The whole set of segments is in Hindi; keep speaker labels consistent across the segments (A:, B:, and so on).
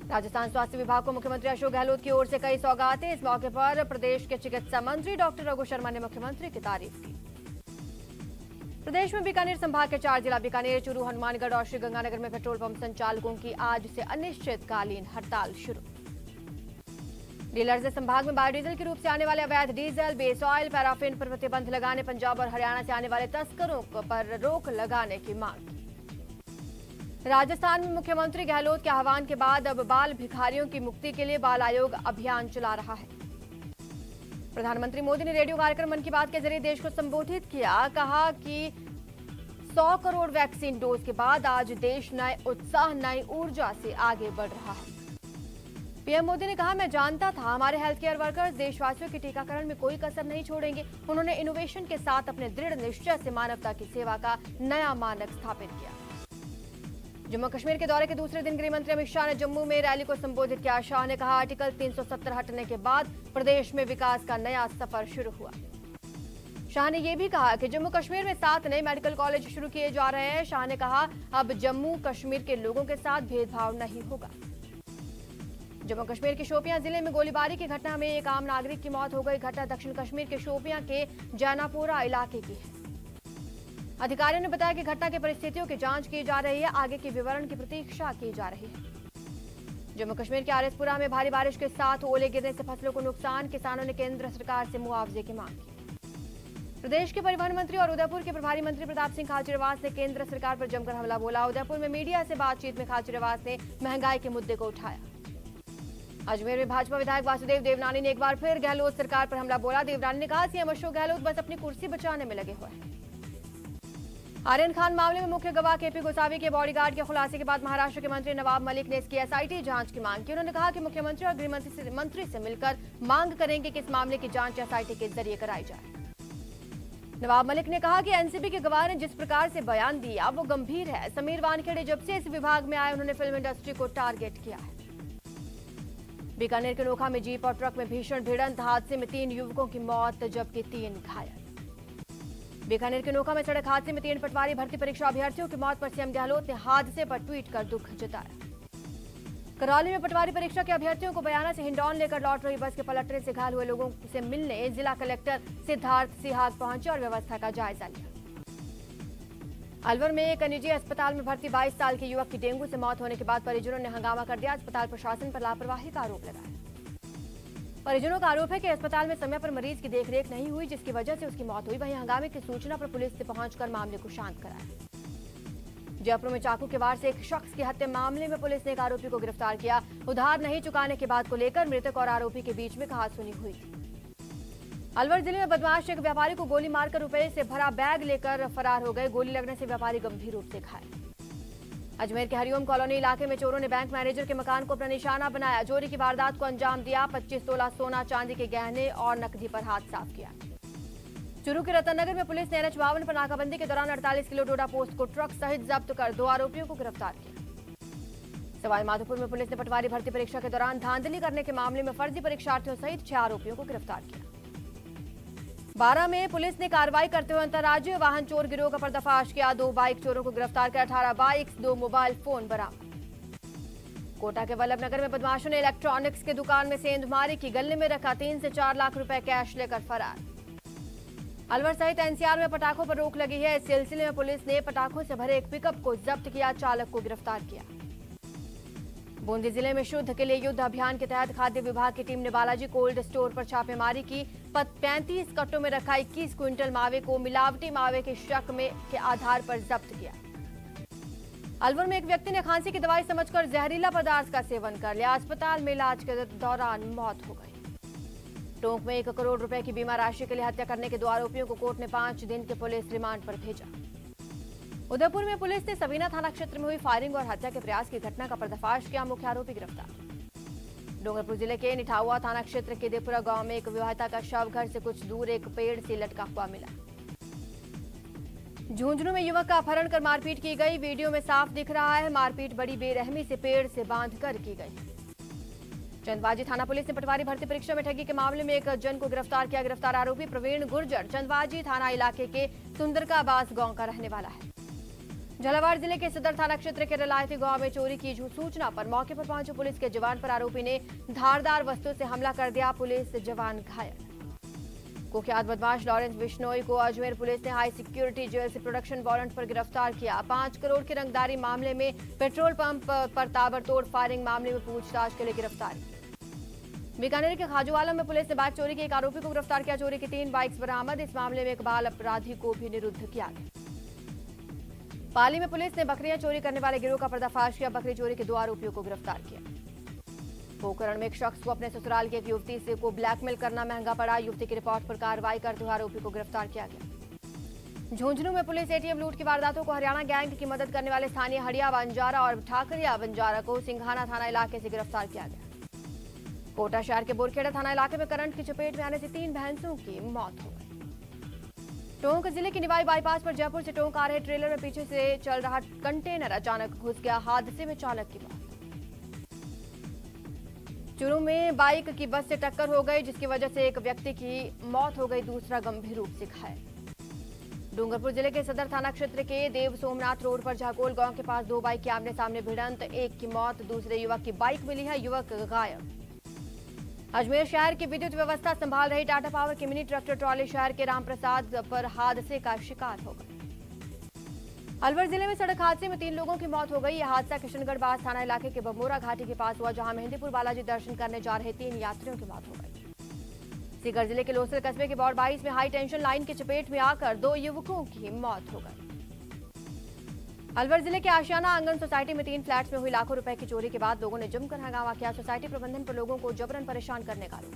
A: राजस्थान स्वास्थ्य विभाग को मुख्यमंत्री अशोक गहलोत की ओर से कई सौगातें। इस मौके पर प्रदेश के चिकित्सा मंत्री डॉक्टर रघु शर्मा ने मुख्यमंत्री की तारीफ की। प्रदेश में बीकानेर संभाग के 4 जिला बीकानेर, चूरू, हनुमानगढ़ और श्रीगंगानगर में पेट्रोल पंप संचालकों की आज से अनिश्चितकालीन हड़ताल शुरू। डीलर्स ने संभाग में बायोडीजल के रूप से आने वाले अवैध डीजल, बेस ऑयल, पैराफिन पर प्रतिबंध लगाने, पंजाब और हरियाणा से आने वाले तस्करों पर रोक लगाने की मांग की। राजस्थान में मुख्यमंत्री गहलोत के आह्वान के बाद अब बाल भिखारियों की मुक्ति के लिए बाल आयोग अभियान चला रहा है। प्रधानमंत्री मोदी ने रेडियो कार्यक्रम मन की बात के जरिए देश को संबोधित किया। कहा कि 100 करोड़ वैक्सीन डोज के बाद आज देश नए उत्साह, नई ऊर्जा से आगे बढ़ रहा है। पीएम मोदी ने कहा, मैं जानता था हमारे हेल्थ केयर वर्कर्स देशवासियों के टीकाकरण में कोई कसर नहीं छोड़ेंगे। उन्होंने इनोवेशन के साथ अपने दृढ़ निश्चय से मानवता की सेवा का नया मानक स्थापित किया। जम्मू कश्मीर के दौरे के दूसरे दिन गृह मंत्री अमित शाह ने जम्मू में रैली को संबोधित किया। शाह ने कहा, आर्टिकल 370 हटने के बाद प्रदेश में विकास का नया सफर शुरू हुआ। शाह ने यह भी कहा कि जम्मू कश्मीर में 7 नए मेडिकल कॉलेज शुरू किए जा रहे हैं। शाह ने कहा, अब जम्मू कश्मीर के लोगों के साथ भेदभाव नहीं होगा। जम्मू कश्मीर के शोपियां जिले में गोलीबारी की घटना में एक आम नागरिक की मौत हो गई। घटना दक्षिण कश्मीर के शोपियां के जैनापोरा इलाके की है। अधिकारियों ने बताया कि घटना की परिस्थितियों की जांच की जा रही है। आगे के विवरण की प्रतीक्षा की जा रही है। जम्मू कश्मीर के आरएसपुरा में भारी बारिश के साथ ओले गिरने से फसलों को नुकसान। किसानों ने केंद्र सरकार से मुआवजे की मांग की। प्रदेश के परिवहन मंत्री और उदयपुर के प्रभारी मंत्री प्रताप सिंह खाचरियावास ने केंद्र सरकार पर जमकर हमला बोला। उदयपुर में मीडिया से बातचीत में खाचरियावास ने महंगाई के मुद्दे को उठाया। अजमेर में भाजपा विधायक वासुदेव देवनानी ने एक बार फिर गहलोत सरकार पर हमला बोला। देवनानी ने कहा, सीएम अशोक गहलोत बस अपनी कुर्सी बचाने में लगे हुए हैं। आर्यन खान मामले में मुख्य गवाह केपी गोसावी के बॉडीगार्ड के खुलासे के बाद महाराष्ट्र के मंत्री नवाब मलिक ने इसकी एसआईटी जांच की मांग की। उन्होंने कहा कि मुख्यमंत्री और गृह मंत्री से मिलकर मांग करेंगे कि इस मामले की जांच एसआईटी के जरिए कराई जाए। नवाब मलिक ने कहा कि एनसीबी के गवाह ने जिस प्रकार से बयान दिया वो गंभीर है। समीर वानखेड़े जब से इस विभाग में आए उन्होंने फिल्म इंडस्ट्री को टारगेट किया है। बीकानेर के नोखा में जीप और ट्रक में भीषण भिड़ंत, हादसे में 3 युवकों की मौत जबकि 3 घायल। बीकानेर के नोखा में सड़क हादसे में 3 पटवारी भर्ती परीक्षा अभ्यर्थियों की मौत पर सीएम गहलोत ने हादसे पर ट्वीट कर दुख जताया। करौली में पटवारी परीक्षा के अभ्यर्थियों को बयाना से हिंडौन लेकर लौट रही बस के पलटने से घायल हुए लोगों से मिलने जिला कलेक्टर सिद्धार्थ सिहाग पहुंचे और व्यवस्था का जायजा लिया। अलवर में एक निजी अस्पताल में भर्ती 22 साल के युवक की डेंगू से मौत होने के बाद परिजनों ने हंगामा कर दिया। अस्पताल प्रशासन पर लापरवाही का आरोप लगाया। परिजनों का आरोप है कि अस्पताल में समय पर मरीज की देखरेख नहीं हुई, जिसकी वजह से उसकी मौत हुई। वहीं हंगामे की सूचना पर पुलिस ने पहुंचकर मामले को शांत कराया। जयपुर में चाकू के वार से एक शख्स की हत्या मामले में पुलिस ने एक आरोपी को गिरफ्तार किया। उधार नहीं चुकाने की बात को लेकर मृतक और आरोपी के बीच में कहासुनी हुई थी। अलवर जिले में बदमाश एक व्यापारी को गोली मारकर रुपए से भरा बैग लेकर फरार हो गए। गोली लगने से व्यापारी गंभीर रूप से घायल। अजमेर के हरिओम कॉलोनी इलाके में चोरों ने बैंक मैनेजर के मकान को अपना निशाना बनाया। चोरी की वारदात को अंजाम दिया। 25 तोला सोना, चांदी के गहने और नकदी पर हाथ साफ किया। चूरू के रतननगर में पुलिस ने NH 52 पर नाकाबंदी के दौरान 48 किलो डोडा पोस्ट को ट्रक सहित जब्त कर 2 आरोपियों को गिरफ्तार किया। सवाई माधोपुर में पुलिस ने पटवारी भर्ती परीक्षा के दौरान धांधली करने के मामले में फर्जी परीक्षार्थियों सहित 6 आरोपियों को गिरफ्तार किया। 12 में पुलिस ने कार्रवाई करते हुए अंतर्राज्यीय वाहन चोर गिरोह का पर्दाफाश किया। 2 बाइक चोरों को गिरफ्तार कर 18 बाइक्स, 2 मोबाइल फोन बरामद। कोटा के वल्लभनगर में बदमाशों ने इलेक्ट्रॉनिक्स की दुकान में सेंधमारी की। गले में रखा 3 से 4 लाख रुपए कैश लेकर फरार। अलवर सहित एनसीआर में पटाखों पर रोक लगी है। इस सिलसिले में पुलिस ने पटाखों से भरे एक पिकअप को जब्त किया, चालक को गिरफ्तार किया। बूंदी जिले में शुद्ध के लिए युद्ध अभियान के तहत खाद्य विभाग की टीम ने बालाजी कोल्ड स्टोर पर छापेमारी की। 35 कट्टों में रखा 21 क्विंटल मावे को मिलावटी मावे के शक में के आधार पर जब्त किया। अलवर में एक व्यक्ति ने खांसी की दवाई समझकर जहरीला पदार्थ का सेवन कर लिया। अस्पताल में इलाज के दौरान मौत हो गई। टोंक में 1 करोड़ रुपए की बीमा राशि के लिए हत्या करने के 2 आरोपियों को कोर्ट ने 5 दिन के पुलिस रिमांड पर भेजा। उदयपुर में पुलिस ने सबीना थाना क्षेत्र में हुई फायरिंग और हत्या के प्रयास की घटना का पर्दाफाश किया। मुख्य आरोपी गिरफ्तार। डूंगरपुर जिले के निठाउआ थाना क्षेत्र के देपुरा गांव में एक विवाहिता का शव घर से कुछ दूर एक पेड़ से लटका हुआ मिला। झुंझुनू में युवक का अपहरण कर मारपीट की गई। वीडियो में साफ दिख रहा है मारपीट बड़ी बेरहमी से पेड़ से बांधकर की गई। चंदवाजी थाना पुलिस ने पटवारी भर्ती परीक्षा में ठगी के मामले में एक जन को गिरफ्तार किया। गिरफ्तार आरोपी प्रवीण गुर्जर चंदवाजी थाना इलाके के सुंदरकाबास गांव का रहने वाला है। झालावाड़ जिले के सदर थाना क्षेत्र के रलायती गांव में चोरी की सूचना पर मौके पर पहुंचे पुलिस के जवान पर आरोपी ने धारदार वस्तु से हमला कर दिया। पुलिस जवान घायल। कुख्यात बदमाश लॉरेंस बिश्नोई को अजमेर पुलिस ने हाई सिक्योरिटी जेल से प्रोडक्शन वारंट पर गिरफ्तार किया। 5 करोड़ की रंगदारी मामले में पेट्रोल पंप पर ताबड़तोड़ फायरिंग मामले में पूछताछ के लिए गिरफ्तारी। बीकानेर के खाजूवाला में पुलिस ने बाइक चोरी के एक आरोपी को गिरफ्तार किया। चोरी की 3 बाइक्स बरामद। इस मामले में एक बाल अपराधी को भी निरुद्ध किया गया। पाली में पुलिस ने बकरियां चोरी करने वाले गिरोह का पर्दाफाश किया। बकरी चोरी के 2 आरोपियों को गिरफ्तार किया। पोखरण में एक शख्स को अपने ससुराल की एक युवती से को ब्लैकमेल करना महंगा पड़ा। युवती की रिपोर्ट पर कार्रवाई करते हुए आरोपी को गिरफ्तार किया गया। झुंझुनू में पुलिस एटीएम लूट की वारदातों को हरियाणा गैंग की मदद करने वाले स्थानीय हड़िया बंजारा और ठाकरिया बंजारा को सिंघाना थाना इलाके से गिरफ्तार किया गया। कोटा शहर के बोरखेड़ा थाना इलाके में करंट की चपेट में आने से 3 भैंसों की मौत हो गई। टोंक जिले के निवाई बाईपास पर जयपुर से टोंक आ रहे ट्रेलर में पीछे से चल रहा कंटेनर अचानक घुस गया। हादसे में चालक की मौत। चूरू में बाइक की बस से टक्कर हो गई, जिसकी वजह से एक व्यक्ति की मौत हो गई, दूसरा गंभीर रूप से घायल। डूंगरपुर जिले के सदर थाना क्षेत्र के देव सोमनाथ रोड पर झाकोल गांव के पास 2 बाइक के आमने सामने भिड़ंत, एक की मौत, दूसरे युवक की बाइक मिली है, युवक गायब। अजमेर शहर की विद्युत व्यवस्था संभाल रही टाटा पावर की मिनी ट्रैक्टर ट्रॉली शहर के रामप्रसाद पर हादसे का शिकार हो गई। अलवर जिले में सड़क हादसे में 3 लोगों की मौत हो गई। यह हादसा किशनगढ़ बास थाना इलाके के बमोरा घाटी के पास हुआ, जहां मेहंदीपुर बालाजी दर्शन करने जा रहे 3 यात्रियों की मौत हो गई। सीकर जिले के लोसल कस्बे के बौर 22 में हाई टेंशन लाइन की चपेट में आकर 2 युवकों की मौत हो गई। अलवर जिले के आशियाना आंगन सोसाइटी में 3 फ्लैट्स में हुई लाखों रुपए की चोरी के बाद लोगों ने जमकर हंगामा किया। सोसाइटी प्रबंधन पर लोगों को जबरन परेशान करने का आरोप।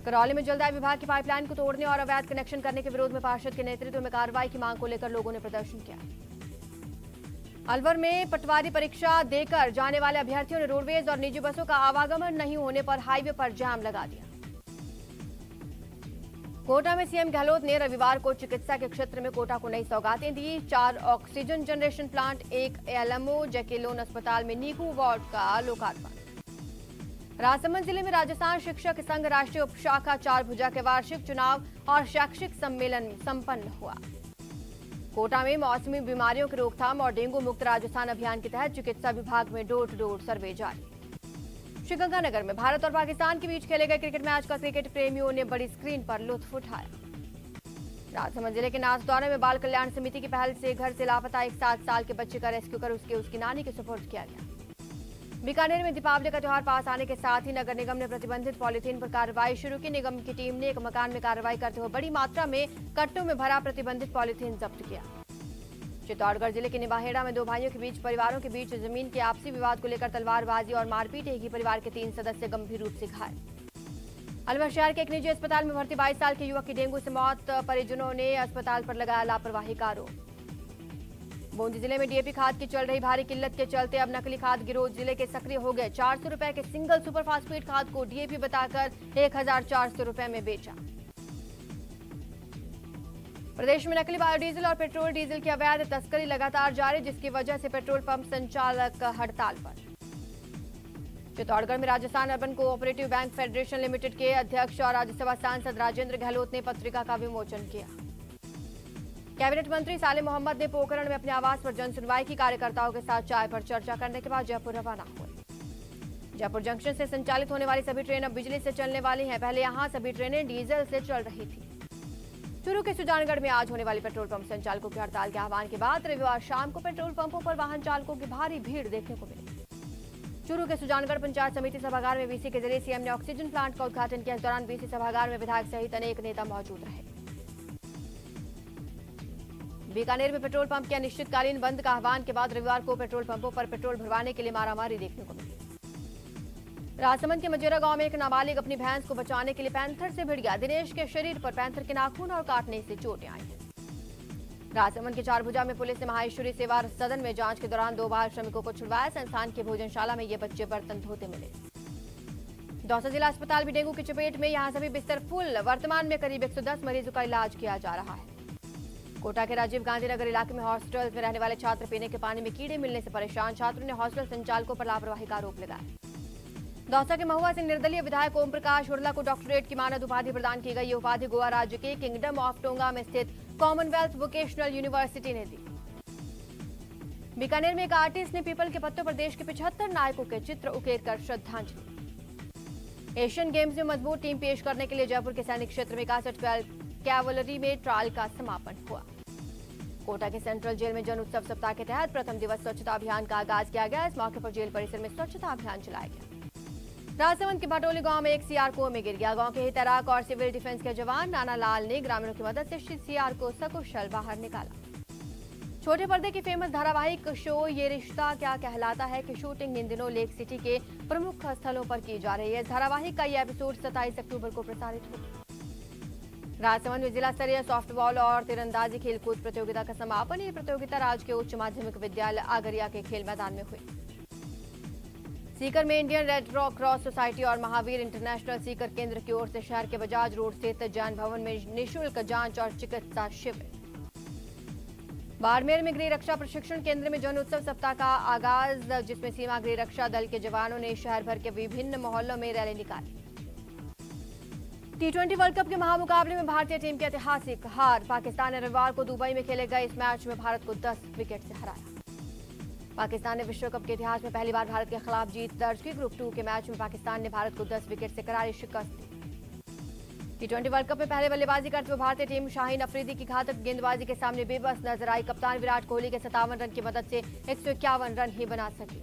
A: करौली में जलदाय विभाग की पाइपलाइन को तोड़ने और अवैध कनेक्शन करने के विरोध में पार्षद के नेतृत्व में कार्रवाई की मांग को लेकर लोगों ने प्रदर्शन किया। अलवर में पटवारी परीक्षा देकर जाने वाले अभ्यर्थियों ने रोडवेज और निजी बसों का आवागमन नहीं होने पर हाईवे पर जाम लगा दिया। कोटा में सीएम गहलोत ने रविवार को चिकित्सा के क्षेत्र में कोटा को नई सौगातें दी। 4 ऑक्सीजन जनरेशन प्लांट, 1 एलएमओ, जैकेलोन अस्पताल में नीकू वार्ड का लोकार्पण। राजसमंद जिले में राजस्थान शिक्षक संघ राष्ट्रीय उपशाखा 4 भुजा के वार्षिक चुनाव और शैक्षिक सम्मेलन संपन्न हुआ। कोटा में मौसमी बीमारियों की रोकथाम और डेंगू मुक्त राजस्थान अभियान के तहत चिकित्सा विभाग में डोर टू डोर सर्वे जारी। श्रीगंगानगर में भारत और पाकिस्तान के बीच खेले गए क्रिकेट मैच का क्रिकेट प्रेमियों ने बड़ी स्क्रीन पर लुत्फ उठाया। राजसमंद जिले के नाथद्वारा में बाल कल्याण समिति की पहल से घर से लापता एक 7 साल के बच्चे का रेस्क्यू कर उसकी नानी के सुपुर्द किया गया। बीकानेर में दीपावली का त्योहार पास आने के साथ ही नगर निगम ने प्रतिबंधित पॉलीथीन पर कार्रवाई शुरू की। निगम की टीम ने एक मकान में कार्रवाई करते हुए बड़ी मात्रा में कट्टों में भरा प्रतिबंधित पॉलीथीन जब्त किया। चित्तौड़गढ़ जिले के निबाहेड़ा में 2 भाइयों के बीच परिवारों के बीच जमीन के आपसी विवाद को लेकर तलवारबाजी और मारपीट, एक ही परिवार के 3 सदस्य गंभीर रूप से घायल। अलवर शहर के एक निजी अस्पताल में भर्ती 22 साल के युवक की डेंगू से मौत, परिजनों ने अस्पताल पर लगाया लापरवाही का आरोप। बूंदी जिले में डीएपी खाद की चल रही भारी किल्लत के चलते अब नकली खाद गिरोह जिले के सक्रिय हो गए। 400 रुपए के सिंगल सुपर फास्फेट खाद को डीएपी बताकर 1400 रुपए में बेचा। प्रदेश में नकली बायोडीजल और पेट्रोल डीजल की अवैध तस्करी लगातार जारी, जिसकी वजह से पेट्रोल पंप संचालक हड़ताल पर। चित्तौड़गढ़ में Rajasthan urban cooperative bank federation limited के अध्यक्ष और राज्यसभा सांसद राजेंद्र गहलोत ने पत्रिका का विमोचन किया। कैबिनेट मंत्री साले मोहम्मद ने पोखरण में अपने आवास पर जन सुनवाई की। कार्यकर्ताओं के साथ चाय पर चर्चा करने के बाद जयपुर रवाना हुए। जयपुर जंक्शन से संचालित होने वाली सभी ट्रेन अब बिजली से चलने वाली हैं। पहले यहां सभी ट्रेनें डीजल से चल रही थी। चूरू के सुजानगढ़ में आज होने वाली पेट्रोल पंप संचालकों की हड़ताल के आह्वान के बाद रविवार शाम को पेट्रोल पंपों पर वाहन चालकों की भारी भीड़ देखने को मिली। चूरू के सुजानगढ़ पंचायत समिति सभागार में वीसी के जरिए सीएम ने ऑक्सीजन प्लांट का उद्घाटन किया। इस दौरान वीसी सभागार में विधायक सहित अनेक नेता मौजूद रहे। बीकानेर में पेट्रोल पंप के अनिश्चितकालीन बंद का आह्वान के बाद रविवार को पेट्रोल पंपों पर पेट्रोल भरवाने के लिए मारामारी देखने को मिली। राजसमंद के मजेरा गांव में एक नाबालिग अपनी भैंस को बचाने के लिए पैंथर से भिड़ गया। दिनेश के शरीर पर पैंथर के नाखून और काटने से चोटें आई हैं। राजसमंद के 4 भुजा में पुलिस ने माहेश्वरी सेवा सदन में जांच के दौरान 2 बाल श्रमिकों को छुड़वाया। संस्थान की भोजनशाला में ये बच्चे बर्तन धोते मिले। दौसा जिला अस्पताल भी डेंगू की चपेट में, यहां सभी बिस्तर फुल। वर्तमान में करीब 110 मरीजों का इलाज किया जा रहा है। कोटा के राजीव गांधी नगर इलाके में हॉस्टल में रहने वाले छात्र पीने के पानी में कीड़े मिलने से परेशान। छात्रों ने हॉस्टल संचालकों पर लापरवाही का आरोप लगाया। दौसा के महुआ से निर्दलीय विधायक ओम प्रकाश हुर्ला को डॉक्टरेट की मानद उपाधि प्रदान की गई। ये उपाधि गोवा राज्य के किंगडम ऑफ टोंगा में स्थित कॉमनवेल्थ वोकेशनल यूनिवर्सिटी ने दी। बीकानेर में एक आर्टिस्ट ने पीपल के पत्तों पर देश के 75 नायकों के चित्र उकेर कर श्रद्धांजलि। एशियन गेम्स में मजबूत टीम पेश करने के लिए जयपुर के सैनिक क्षेत्र में 61 कैवलरी में ट्रायल का समापन हुआ। कोटा के सेंट्रल जेल में जन उत्सव सप्ताह के तहत प्रथम दिवस स्वच्छता अभियान का आगाज किया गया। इस मौके पर जेल परिसर में स्वच्छता अभियान चलाया गया। राजसमंद के भटोली गांव में एक सीआर कुएं में गिर गया। गांव के ही तैराक और सिविल डिफेंस के जवान नाना लाल ने ग्रामीणों की मदद से सीआर को सकुशल बाहर निकाला। छोटे पर्दे की फेमस धारावाहिक शो ये रिश्ता क्या कहलाता है की शूटिंग इन दिनों लेक सिटी के प्रमुख स्थलों पर की जा रही है। इस धारावाहिक का यह एपिसोड 27 अक्टूबर को प्रसारित होगा। राजसमंद में जिला स्तरीय सॉफ्टबॉल और तीरंदाजी खेलकूद प्रतियोगिता का समापन। ये प्रतियोगिता राज्य के उच्च माध्यमिक विद्यालय आगरिया के खेल मैदान में हुई। सीकर में इंडियन रेड क्रॉस सोसाइटी और महावीर इंटरनेशनल सीकर केंद्र की ओर से शहर के बजाज रोड स्थित जैन भवन में निःशुल्क जांच और चिकित्सा शिविर। बाड़मेर में गृह रक्षा प्रशिक्षण केंद्र में जन उत्सव सप्ताह का आगाज, जिसमें सीमा गृह रक्षा दल के जवानों ने शहर भर के विभिन्न मोहल्लों में रैली निकाली। T20 वर्ल्ड कप के महामुकाबले में भारतीय टीम की ऐतिहासिक हार। पाकिस्तान ने रविवार को दुबई में खेले गए इस मैच में भारत को 10 विकेट से हराया। पाकिस्तान ने विश्व कप के इतिहास में पहली बार भारत के खिलाफ जीत दर्ज की। ग्रुप 2 के मैच में पाकिस्तान ने भारत को 10 विकेट से करारी शिकस्त दी। T20 वर्ल्ड कप में पहले बल्लेबाजी करते हुए भारतीय टीम शाहीन अफरीदी की घातक गेंदबाजी के सामने बेबस नजर आई। कप्तान विराट कोहली के 57 रन की मदद से 151 रन ही बना सकी।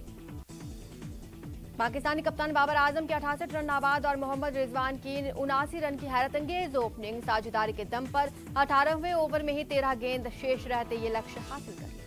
A: पाकिस्तानी कप्तान बाबर आजम के 68 रन नाबाद और मोहम्मद रिजवान की 79 रन की हैरतअंगेज ओपनिंग साझेदारी के दम पर 18वें ओवर में ही 13 गेंद शेष रहते ये लक्ष्य हासिल कर